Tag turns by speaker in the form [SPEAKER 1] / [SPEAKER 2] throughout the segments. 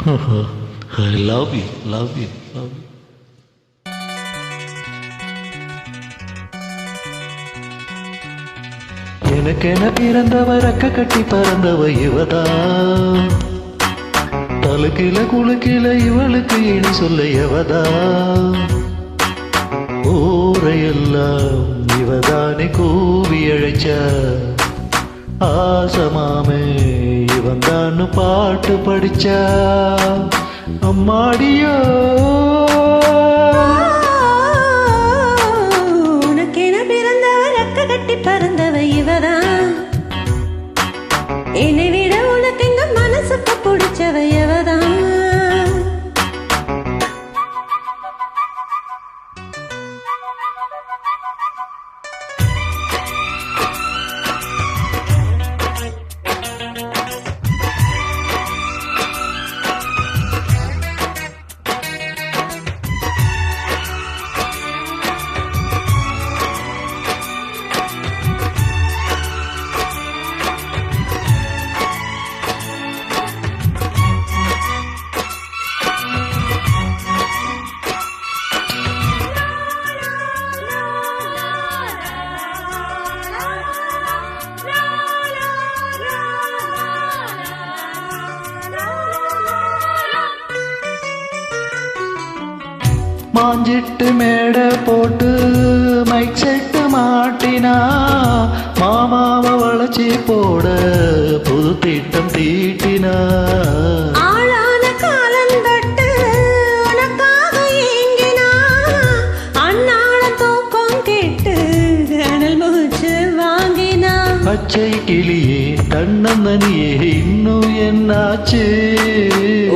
[SPEAKER 1] I love you, love you, love you. எனக்கென பிறந்தவர் அக்க கட்டி பறந்தவ இவதான், தலுக்கில குலுக்கில இவளுக்கு இனி சொல்ல எவதான், ஊரையெல்லாம் இவதானே கூவி அழைச்ச ஆசமாமே இவன் தான் பாட்டு படிச்சா அம்மாடியோ.
[SPEAKER 2] உனக்கென பிறந்தவர் அக்க கட்டி பறந்தவ இவதான், என்னை விட உனக்கு இந்த மனசுக்கு பிடிச்சவ எவதான்.
[SPEAKER 1] மாஞ்சிட்டு மேடை போட்டு மைக் செட்டு மாட்டினா மாமாவை வளைச்சி போட புது திட்டம் தீட்டினா.
[SPEAKER 2] ஆளான காலந்தட்டு உனக்காக ஏங்கினா, அண்ணாள தூக்கம் கேட்டு அனல் மூச்சு வாங்கினா.
[SPEAKER 1] பச்சை கிளியே தன்னந்தனியே இன்னும் என்னாச்சு,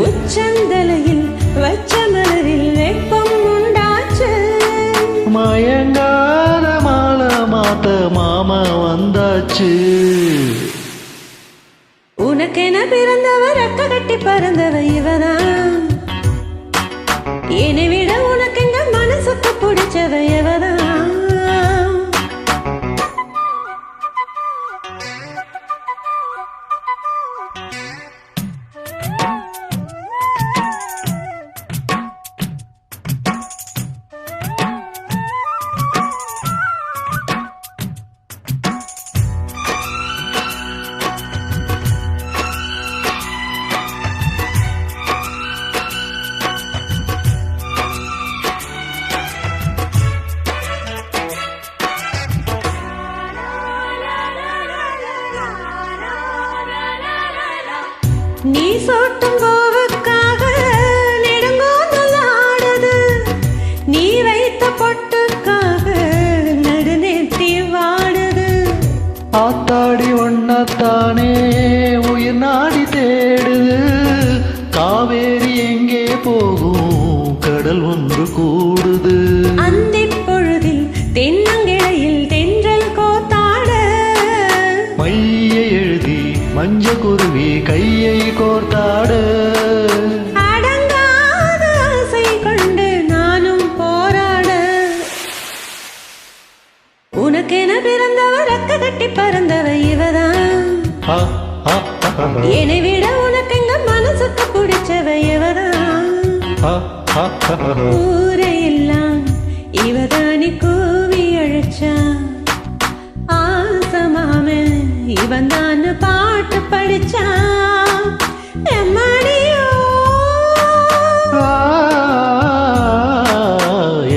[SPEAKER 2] உச்சந்தலையில் வச்ச மலரில் வெப்பம் உண்டாச்சு.
[SPEAKER 1] மயங்காத மாலை மாத்த மாமா வந்தாச்சு.
[SPEAKER 2] உனக்கென பிறந்தவர் அக்க கட்டி பறந்தவ இவதான், என்னை விட உனக்கு இந்த மனசுக்கு பிடிச்சவ எவதான். நீ சொட்டும் பூவுக்காக நெடுங்கோந்தல் ஆடுது, நீ வைத்த பொட்டுக்காக நடுநெத்தி வாடுது.
[SPEAKER 1] ஆத்தாடி ஒன்னத்தானே உயிர் நாடி தேடுது, காவேரி எங்கே போகும் கடல் ஒன்று கூடுது.
[SPEAKER 2] அந்திப் பொழுதில் தென்னங்கிளையில் தென்றல் கோத்தாட,
[SPEAKER 1] மையை எழுதி மஞ்ச குருவி கையை கோர்த்தாடு.
[SPEAKER 2] அடங்காத ஆசை கொண்டு நானும் போராட, உனக்கென பிறந்தவர் அக்க கட்டி பறந்தவ இவதான், என்னை விட உனக்கு இந்த மனசுக்கு பிடிச்சவ இவதான். ஊரையெல்லாம் இவதானி கூவி அழைச்சா ஆசமாமே இவன் தான் பாட்டு படிச்சா எம்மாடியோ.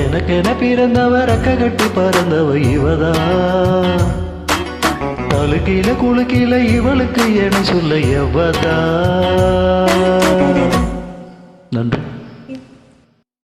[SPEAKER 1] எனக்கென பிறந்தவர் அக்க கட்டி பறந்தவ இவதான், தலுக்கில குலுக்கில இவளுக்கு என சொல்ல எவதா. நன்றி.